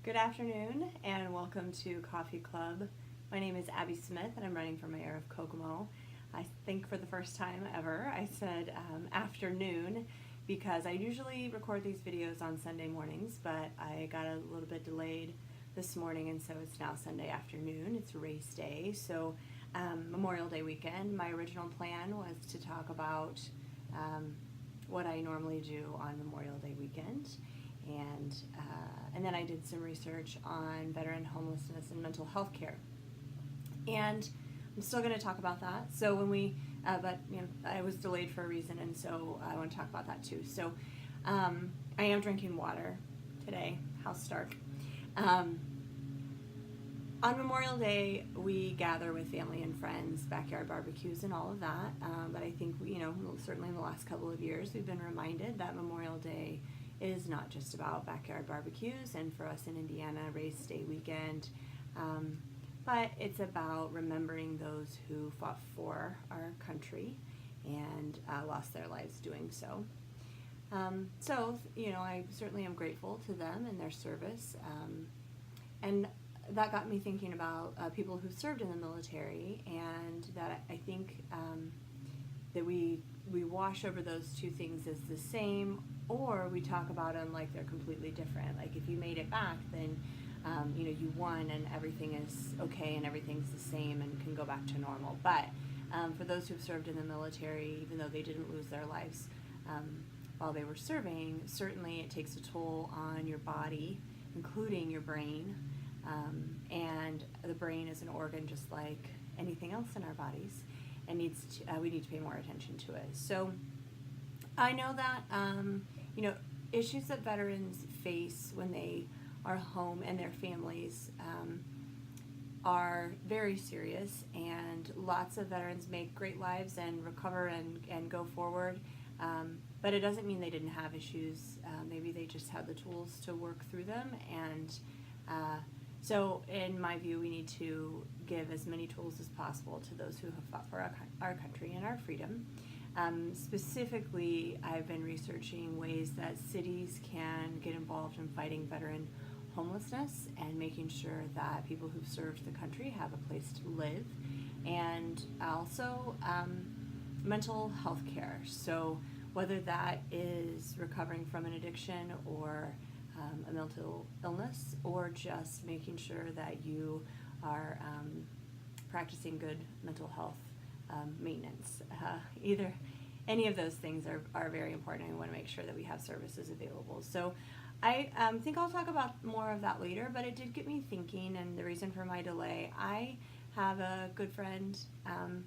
Good afternoon and welcome to Coffee Club. My name is Abby Smith and I'm running for mayor of Kokomo. I think for the first time ever I said afternoon because I usually record these videos on Sunday mornings, but I got a little bit delayed this morning and so it's now Sunday afternoon. It's race day, so Memorial Day weekend. My original plan was to talk about what I normally do on Memorial Day weekend. And then I did some research on veteran homelessness and mental health care. And I'm still going to talk about that. So but I was delayed for a reason, and so I want to talk about that too. So I am drinking water today. How stark. On Memorial Day, we gather with family and friends, backyard barbecues and all of that. But I think, certainly in the last couple of years, we've been reminded that Memorial Day is not just about backyard barbecues, and for us in Indiana, race day weekend, but it's about remembering those who fought for our country and lost their lives doing so. I certainly am grateful to them and their service, and that got me thinking about people who served in the military, and that I think that we wash over those two things as the same, or we talk about them like they're completely different. Like if you made it back, then you won and everything is okay and everything's the same and can go back to normal. But for those who've served in the military, even though they didn't lose their lives while they were serving, certainly it takes a toll on your body, including your brain. And the brain is an organ just like anything else in our bodies, and we need to pay more attention to it. So I know that issues that veterans face when they are home and their families are very serious, and lots of veterans make great lives and recover and go forward, but it doesn't mean they didn't have issues. Maybe they just had the tools to work through them, and so in my view, we need to give as many tools as possible to those who have fought for our country and our freedom. Specifically, I've been researching ways that cities can get involved in fighting veteran homelessness and making sure that people who've served the country have a place to live, and also mental health care. So whether that is recovering from an addiction or a mental illness, or just making sure that you are practicing good mental health maintenance. Any of those things are very important, and we want to make sure that we have services available. So I think I'll talk about more of that later, but it did get me thinking, and the reason for my delay, I have a good friend, her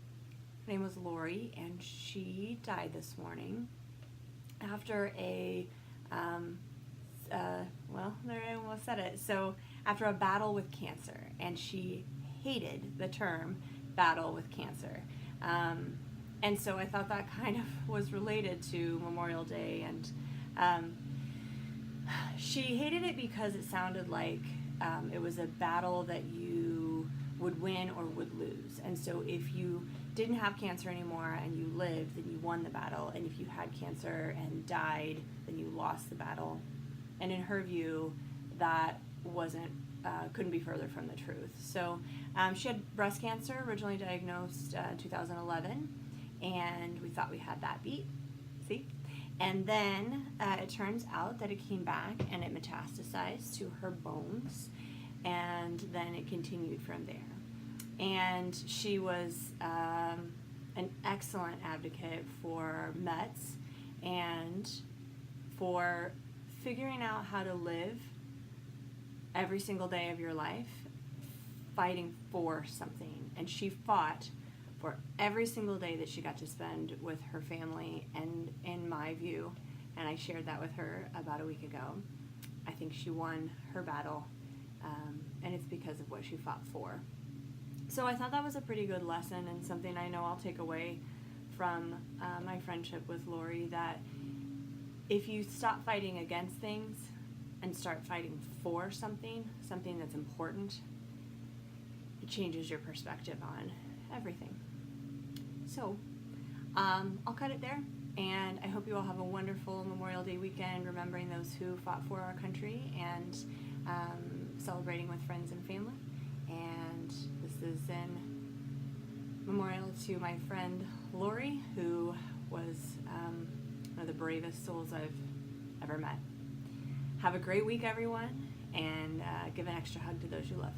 name was Lori, and she died this morning after there I almost said it. So after a battle with cancer, and she hated the term battle with cancer. And so I thought that kind of was related to Memorial Day, and she hated it because it sounded like it was a battle that you would win or would lose. And so if you didn't have cancer anymore and you lived, then you won the battle. And if you had cancer and died, then you lost the battle. And in her view, that couldn't be further from the truth. So she had breast cancer, originally diagnosed in 2011, and we thought we had that beat. See? And then it turns out that it came back and it metastasized to her bones, and then it continued from there. And she was an excellent advocate for METS and for figuring out how to live every single day of your life fighting for something. And she fought for every single day that she got to spend with her family, and in my view, and I shared that with her about a week ago, I think she won her battle, and it's because of what she fought for. So I thought that was a pretty good lesson, and something I know I'll take away from my friendship with Lori, that if you stop fighting against things and start fighting for something that's important, it changes your perspective on everything. So I'll cut it there, and I hope you all have a wonderful Memorial Day weekend, remembering those who fought for our country, and celebrating with friends and family. And this is in memorial to my friend Lori, who was one of the bravest souls I've ever met. Have a great week, everyone, and give an extra hug to those you love.